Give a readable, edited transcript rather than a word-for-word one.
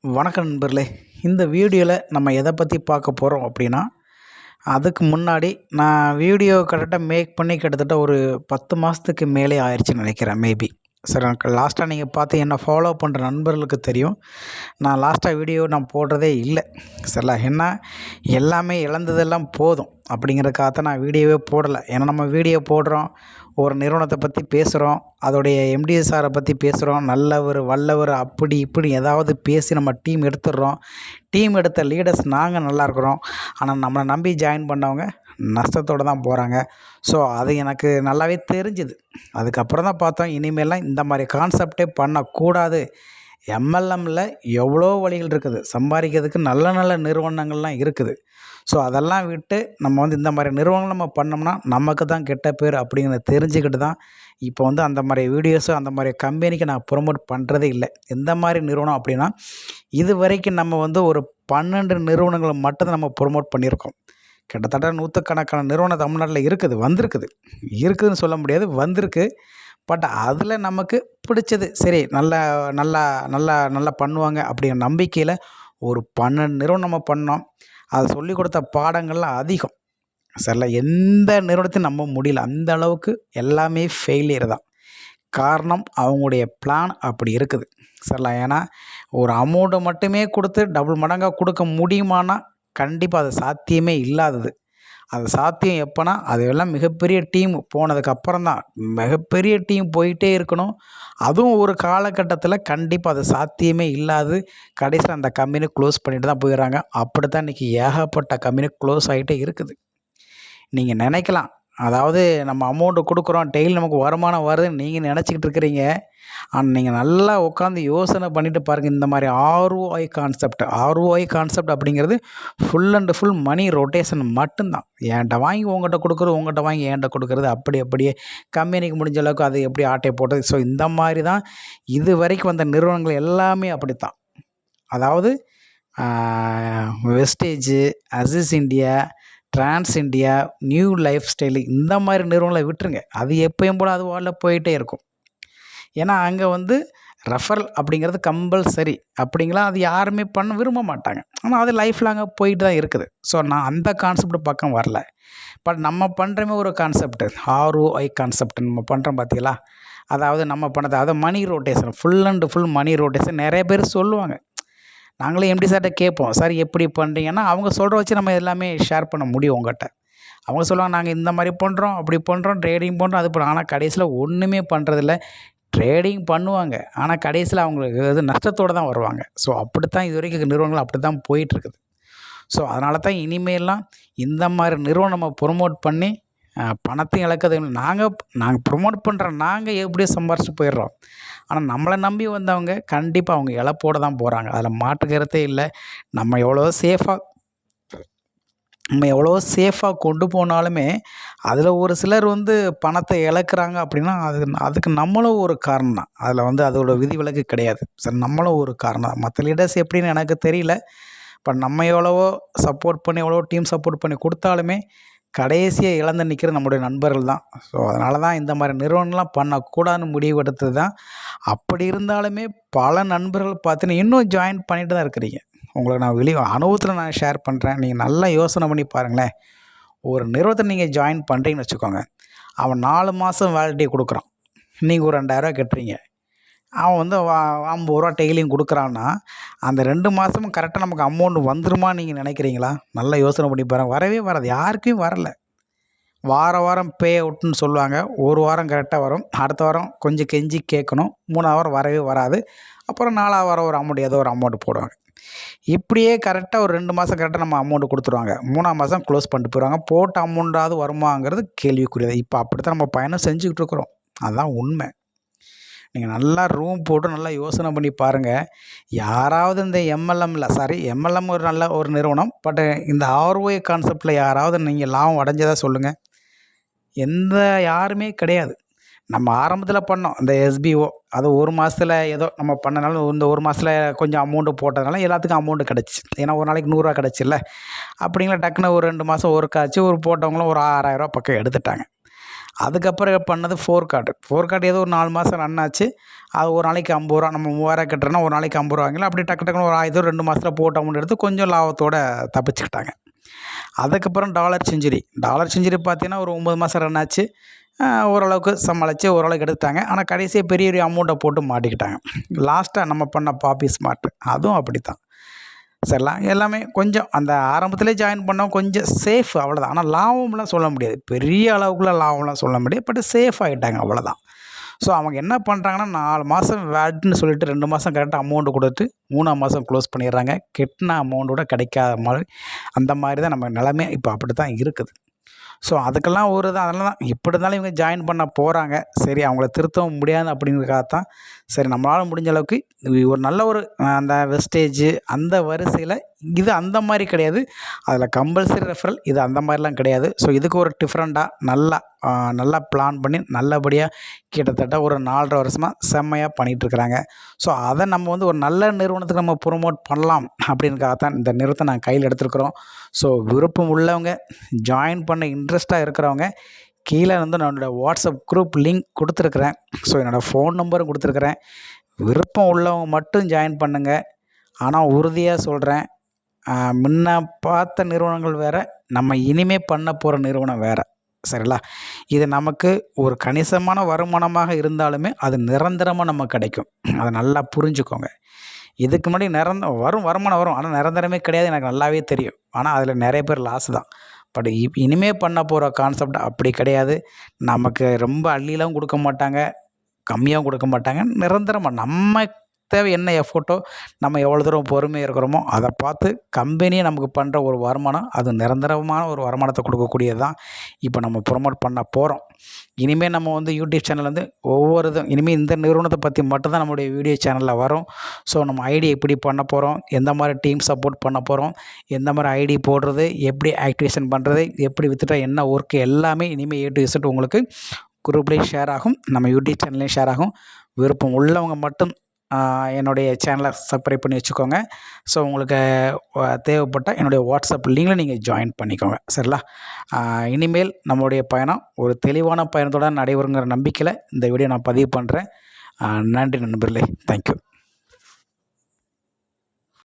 வணக்கம் நண்பர்களே. இந்த வீடியோவில் நம்ம எதை பற்றி பார்க்க போகிறோம் அப்படின்னா, அதுக்கு முன்னாடி நான் வீடியோ கரெக்டாக மேக் பண்ணி கிட்டத்தட்ட ஒரு 10 மாதத்துக்கு மேலே ஆயிடுச்சுன்னு நினைக்கிறேன் மேபி. சார் எனக்கு லாஸ்ட்டாக நீங்கள் பார்த்து என்னை ஃபாலோ பண்ணுற நண்பர்களுக்கு தெரியும். நான் லாஸ்ட்டாக வீடியோ நான் போடுறதே இல்லை சரிங்களா. ஏன்னா எல்லாமே இழந்ததெல்லாம் போதும் அப்படிங்கிறதுக்காக நான் வீடியோவே போடலை. ஏன்னா நம்ம வீடியோ போடுறோம், ஒரு நிறுவனத்தை பற்றி பேசுகிறோம், அதோடைய எம்டி சாரை பற்றி பேசுகிறோம், நல்லவர் வல்லவர் அப்படி இப்படி ஏதாவது பேசி நம்ம டீம் எடுத்துடுறோம். டீம் எடுத்த லீடர்ஸ் நாங்கள் நல்லா இருக்கிறோம். ஆனால் நம்மளை நம்பி ஜாயின் பண்ணவங்க நஷ்டத்தோடு தான் போகிறாங்க. ஸோ அது எனக்கு நல்லாவே தெரிஞ்சுது. அதுக்கப்புறம் தான் பார்த்தோம், இனிமேலாம் இந்த மாதிரி கான்செப்டே பண்ணக்கூடாது. எம்எல்எம்மில் எவ்வளோ வழிகள் இருக்குது, சம்பாதிக்கிறதுக்கு நல்ல நல்ல நிறுவனங்கள்லாம் இருக்குது. ஸோ அதெல்லாம் விட்டு நம்ம வந்து இந்த மாதிரி நிறுவனங்கள் நம்ம பண்ணோம்னா நமக்கு தான் கெட்ட பேர் அப்படிங்கிறத தெரிஞ்சுக்கிட்டு தான் இப்போ வந்து அந்த மாதிரி வீடியோஸு அந்த மாதிரி கம்பெனிக்கு நான் ப்ரொமோட் பண்ணுறதே இல்லை. எந்த மாதிரி நிறுவனம் அப்படின்னா, இது வரைக்கும் நம்ம வந்து ஒரு 12 நிறுவனங்களை மட்டும்தான் நம்ம ப்ரொமோட் பண்ணியிருக்கோம். கிட்டத்தட்ட நூற்றுக்கணக்கான நிறுவனம் தமிழ்நாட்டில் வந்திருக்குது. இருக்குதுன்னு சொல்ல முடியாது, வந்திருக்கு. பட் அதில் நமக்கு பிடிச்சது சரி, நல்லா நல்லா நல்லா நல்லா பண்ணுவாங்க அப்படிங்கிற நம்பிக்கையில் ஒரு 12 நிறுவனம் நம்ம பண்ணோம். அது சொல்லிக் கொடுத்த பாடங்கள்லாம் அதிகம் சரிங்களா. எந்த நிறுவனத்தையும் நம்ப முடியல, அந்த அளவுக்கு எல்லாமே ஃபெயிலியர் தான். காரணம் அவங்களுடைய பிளான் அப்படி இருக்குது சரிங்களா. ஏன்னா ஒரு அமௌண்ட்டை மட்டுமே கொடுத்து டபுள் மடங்காக கொடுக்க முடியுமானா கண்டிப்பாக அது சாத்தியமே இல்லாதது. அது சாத்தியம் எப்போனா, அது எல்லாம் மிகப்பெரிய டீம் போனதுக்கப்புறம் தான். மிகப்பெரிய டீம் போயிட்டே இருக்கணும். அதுவும் ஒரு காலகட்டத்தில் கண்டிப்பாக அது சாத்தியமே இல்லாது கடைசியில் அந்த கம்பெனி க்ளோஸ் பண்ணிட்டு தான் போயிடுறாங்க. அப்படித்தான் இன்றைக்கி ஏகப்பட்ட கம்பெனி க்ளோஸ் ஆகிட்டே இருக்குது. நீங்கள் நினைக்கலாம், அதாவது நம்ம அமௌண்ட்டு கொடுக்குறோம், டெய்லி நமக்கு வருமானம் வருதுன்னு நீங்கள் நினச்சிக்கிட்டு இருக்கிறீங்க. ஆனால் நீங்கள் நல்லா உட்காந்து யோசனை பண்ணிவிட்டு பாருங்கள். இந்த மாதிரி ஆர்ஓஐ கான்செப்ட் அப்படிங்கிறது full and full money rotation மட்டும்தான். என்கிட்ட வாங்கி உங்கள்கிட்ட கொடுக்குறது, உங்கள்கிட்ட வாங்கி என்கிட்ட கொடுக்குறது, அப்படியே கம்பெனிக்கு முடிஞ்ச அளவுக்கு அது எப்படி ஆட்டையை போட்டது. ஸோ இந்த மாதிரி தான் இது வரைக்கும் வந்த நிறுவனங்கள் எல்லாமே அப்படித்தான். அதாவது வெஸ்டேஜு, அசிஸ் India, Trans India, New Life Style, இந்த மாதிரி நிறுவனங்களை விட்டுருங்க. அது எப்பயும் போல் அது வாழ போயிட்டே இருக்கும். ஏன்னா அங்கே வந்து ரெஃபரல் அப்படிங்கிறது கம்பல்சரி அப்படிங்கலாம் அது யாருமே பண்ண விரும்ப மாட்டாங்க. ஆனால் அது லைஃப் லாங்காக போயிட்டு தான் இருக்குது. ஸோ நான் அந்த கான்செப்ட் பக்கம் வரல. பட் நம்ம பண்ணுறமே ஒரு கான்செப்ட்டு, ஆர்ஓஐ கான்செப்ட் நம்ம பண்ணுறோம் பார்த்தீங்களா. அதாவது நம்ம பண்ணது அதை money rotation, full and full money rotation. நிறைய பேர் சொல்லுவாங்க, நாங்களே எம்டி சார்கிட்ட கேட்போம், சார் எப்படி பண்ணுறீங்கன்னா அவங்க சொல்கிற வச்சு நம்ம எல்லாமே ஷேர் பண்ண முடியும் உங்கள்கிட்ட. அவங்க சொல்லுவாங்க, நாங்கள் இந்த மாதிரி பண்ணுறோம், அப்படி பண்ணுறோம், ட்ரேடிங் பண்ணுறோம், அது பண்ணுறோம். ஆனால் கடைசியில் ஒன்றுமே பண்ணுறதில்ல. ட்ரேடிங் பண்ணுவாங்க, ஆனால் கடைசியில் அவங்களுக்கு இது நஷ்டத்தோடு தான் வருவாங்க. ஸோ அப்படித்தான் இது வரைக்கும் நிறுவனங்கள் அப்படி தான் போயிட்டுருக்குது. ஸோ அதனால தான் இனிமேலாம் இந்த மாதிரி நிறுவனம் நம்ம ப்ரொமோட் பண்ணி பணத்தையும் இழக்கிறது. நாங்கள் ப்ரொமோட் பண்ணுற நாங்கள் எப்படியோ சம்பாரிச்சு போயிடுறோம். ஆனால் நம்மளை நம்பி வந்தவங்க கண்டிப்பாக அவங்க இழப்போடு தான் போகிறாங்க. அதில் மாற்று கருத்தே இல்லை. நம்ம எவ்வளோ சேஃபாக கொண்டு போனாலுமே அதில் ஒரு சிலர் வந்து பணத்தை இழக்கிறாங்க அப்படின்னா அதுக்கு நம்மளும் ஒரு காரணம் தான். அதில் வந்து அதோட விதிவிலக்கு கிடையாது. சரி, நம்மளும் ஒரு காரணம் தான். மற்ற லீடர்ஸ் எப்படின்னு எனக்கு தெரியல. இப்போ நம்ம எவ்வளவோ சப்போர்ட் பண்ணி எவ்வளோ டீம் சப்போர்ட் பண்ணி கொடுத்தாலுமே கடைசியாக இழந்து நிற்கிறது நம்முடைய நண்பர்கள் தான். ஸோ அதனால தான் இந்த மாதிரி நிறுவனம்லாம் பண்ணக்கூடாதுன்னு முடிவு எடுத்தது தான். அப்படி இருந்தாலுமே பல நண்பர்கள் பார்த்தீங்கன்னா இன்னும் ஜாயின் பண்ணிட்டு தான் இருக்கிறீங்க. உங்களுக்கு நான் அனுபவத்தில் நான் ஷேர் பண்ணுறேன். நீங்கள் நல்லா யோசனை பண்ணி பாருங்களேன். ஒரு நிறுவனத்தை நீங்கள் ஜாயின் பண்ணுறீங்கன்னு வச்சுக்கோங்க. அவன் 4 மாதம் வேலிடிட்டி கொடுக்குறான், நீங்கள் ஒரு 2000 கட்டுறீங்க. அவன் வந்து 50 ரூபா டெய்லியும் கொடுக்குறான்னா அந்த 2 மாதமும் கரெக்டாக நமக்கு அமௌண்ட் வந்துருமான்னு நீங்கள் நினைக்கிறீங்களா? நல்லா யோசனை பண்ணி பாருங்கள். வரவே வராது, யாருக்கும் வரல. வாரம் பே அவுட்னு சொல்லுவாங்க. ஒரு வாரம் கரெக்டாக வரும், அடுத்த வாரம் கொஞ்சம் கெஞ்சி கேட்கணும், 3ஆவது வாரம் வரவே வராது, அப்புறம் 4ஆவது வாரம் ஒரு அமௌண்ட் ஏதோ ஒரு அமௌண்ட் போடுவாங்க. இப்படியே கரெக்டாக ஒரு 2 மாதம் கரெக்டாக நம்ம அமௌண்ட்டு கொடுத்துருவாங்க. 3ஆம் மாதம் க்ளோஸ் பண்ணிட்டு போயிடுவாங்க. போட்ட அமௌண்ட்டாவது வருமாங்கிறது கேள்விக்குரியது. இப்போ அப்படித்தான் நம்ம பயணம் செஞ்சுக்கிட்டு இருக்கிறோம். அதுதான் உண்மை. நீங்கள் நல்லா ரூம் போட்டு நல்லா யோசனை பண்ணி பாருங்கள். யாராவது இந்த எம்எல்எம் ஒரு நல்ல ஒரு நிறுவனம். பட் இந்த ஆர்ஓஐ கான்செப்டில் யாராவது நீங்கள் லாபம் அடைஞ்சதாக சொல்லுங்கள். யாருமே கிடையாது. நம்ம ஆரம்பத்தில் பண்ணோம் இந்த எஸ்பிஓ, அது ஒரு மாதத்தில் ஏதோ நம்ம பண்ணனாலும் இந்த ஒரு மாதத்தில் கொஞ்சம் அமௌண்ட்டு போட்டதுனால எல்லாத்துக்கும் அமௌண்ட்டு கிடச்சி. ஏன்னா ஒரு நாளைக்கு 100 ரூபா கிடச்சில்ல. அப்படிங்களா டக்குன்னு ஒரு 2 மாதம் ஒர்க் ஆச்சு. போட்டவங்களும் ஒரு 6000 ரூபா பக்கம் எடுத்துட்டாங்க. அதுக்கப்புறம் பண்ணது ஃபோர் கார்டு ஏதோ ஒரு 4 மாதம் ரன் ஆச்சு. அது ஒரு நாளைக்கு ரூ. 50 நம்ம 3000 கட்டுறோன்னா ஒரு நாளைக்கு ரூ. 50 வாங்கிக்கலாம். அப்படி டக்கு டக்குன்னு ஒரு 2 மாதத்தில் போட்டு அமௌண்ட் எடுத்து கொஞ்சம் லாபத்தோடு தப்பிச்சுக்கிட்டாங்க. அதுக்கப்புறம் டாலர் செஞ்சுரி பார்த்தீங்கன்னா ஒரு 9 மாதம் ரன் ஆச்சு. ஓரளவுக்கு சமாளித்து ஓரளவுக்கு எடுத்துட்டாங்க. ஆனால் கடைசியாக பெரிய பெரிய அமௌண்ட்டை போட்டு மாட்டிக்கிட்டாங்க. லாஸ்ட்டாக நம்ம பண்ண பாப்பி ஸ்மார்ட் அதுவும் அப்படித்தான். சரிங்களா, எல்லாமே கொஞ்சம் அந்த ஆரம்பத்திலே ஜாயின் பண்ணோம், கொஞ்சம் சேஃப் அவ்வளோதான். ஆனால் லாபம்லாம் சொல்ல முடியாது, பெரிய அளவுக்குள்ள லாபம்லாம் சொல்ல முடியாது. பட் சேஃப் ஆகிட்டாங்க அவ்வளோதான். ஸோ அவங்க என்ன பண்ணுறாங்கன்னா 4 மாதம் வேல்டுன்னு சொல்லிட்டு 2 மாதம் கரெக்டாக அமௌண்ட்டு கொடுத்து 3ஆம் மாதம் க்ளோஸ் பண்ணிடுறாங்க. கெட்டின அமௌண்ட்டோட கிடைக்காத மாதிரி அந்த மாதிரி தான் நம்ம நிலமை இப்போ அப்படி தான் இருக்குது. ஸோ அதுக்கெல்லாம் ஒரு இது அதனால தான் எப்படி இருந்தாலும் இவங்க ஜாயின் பண்ண போகிறாங்க. சரி அவங்கள திருத்தவும் முடியாது அப்படிங்கிறதுக்காக தான் சரி நம்மளால் முடிஞ்ச அளவுக்கு ஒரு நல்ல ஒரு அந்த வெஸ்டேஜு அந்த வரிசையில் இது அந்த மாதிரி கிடையாது. அதில் கம்பல்சரி ரெஃபரல் இது அந்த மாதிரிலாம் கிடையாது. ஸோ இதுக்கு ஒரு டிஃப்ரெண்ட்டாக நல்லா பிளான் பண்ணி நல்லபடியாக கிட்டத்தட்ட ஒரு 4.5 வருஷமாக செம்மையாக பண்ணிகிட்ருக்குறாங்க. ஸோ அதை நம்ம வந்து ஒரு நல்ல நிறுவனத்துக்கு நம்ம ப்ரொமோட் பண்ணலாம் அப்படின்றதுக்காக தான் இந்த நிறுவனத்தை நான் கையில் எடுத்துருக்குறோம். ஸோ விருப்பம் உள்ளவங்க, ஜாயின் பண்ண இன்ட்ரெஸ்ட்டாக இருக்கிறவங்க கீழே வந்து நான் என்னோடய வாட்ஸ்அப் குரூப் லிங்க் கொடுத்துருக்குறேன். ஸோ என்னோடய ஃபோன் நம்பரும் கொடுத்துருக்குறேன். விருப்பம் உள்ளவங்க மட்டும் ஜாயின் பண்ணுங்கள். ஆனால் உறுதியாக சொல்கிறேன், முன்ன பார்த்த நிறுவனங்கள் வேறு, நம்ம இனிமே பண்ண போகிற நிறுவனம் வேறு. சரிங்களா, இது நமக்கு ஒரு கணிசமான வருமானமாக இருந்தாலுமே அது நிரந்தரமாக நமக்கு கிடைக்கும். அதை நல்லா புரிஞ்சுக்கோங்க. இதுக்கு முன்னாடி வருமானம் வரும், ஆனால் நிரந்தரமே கிடையாது, எனக்கு நல்லாவே தெரியும். ஆனால் அதில் நிறைய பேர் லாஸ் தான். பட் இனிமே பண்ண போகிற கான்செப்ட் அப்படி கிடையாது. நமக்கு ரொம்ப அள்ளிலாம் கொடுக்க மாட்டாங்க, கம்மியாகவும் கொடுக்க மாட்டாங்க. நிரந்தரமாக நம்ம தேவை என்ன எஃபோர்ட்டோ, நம்ம எவ்வளோ தூரம் பொறுமையாக இருக்கிறோமோ அதை பார்த்து கம்பெனியே நமக்கு பண்ணுற ஒரு வருமானம், அது நிரந்தரமான ஒரு வருமானத்தை கொடுக்கக்கூடியது தான் இப்போ நம்ம ப்ரொமோட் பண்ண போகிறோம். இனிமேல் நம்ம வந்து யூடியூப் சேனல் வந்து இனிமேல் இந்த நிறுவனத்தை பற்றி மட்டும்தான் நம்மளுடைய வீடியோ சேனலில் வரும். ஸோ நம்ம ஐடி எப்படி பண்ண போகிறோம், எந்த மாதிரி டீம் சப்போர்ட் பண்ண போகிறோம், எந்த மாதிரி ஐடி போடுறது, எப்படி ஆக்டிவேஷன் பண்ணுறது, எப்படி வித்துட்டா என்ன ஒர்க்கு, எல்லாமே இனிமேல் A to Z உங்களுக்கு குரூப்லேயும் ஷேர் ஆகும், நம்ம யூடியூப் சேனல்லையும் ஷேர் ஆகும். விருப்பம் உள்ளவங்க மட்டும் என்னுடைய சேனலை சப்ஸ்கிரைப் பண்ணி வச்சுக்கோங்க. ஸோ உங்களுக்கு தேவைப்பட்டால் என்னுடைய வாட்ஸ்அப் லிங்கில் நீங்கள் ஜாயின் பண்ணிக்கோங்க. சரிங்களா, இனிமேல் நம்மளுடைய பயணம் ஒரு தெளிவான பயணத்தோடு நடைபெறுங்கிற நம்பிக்கையில் இந்த வீடியோ நான் பதிவு பண்ணுறேன். நன்றி நண்பர்களே, தேங்க்யூ.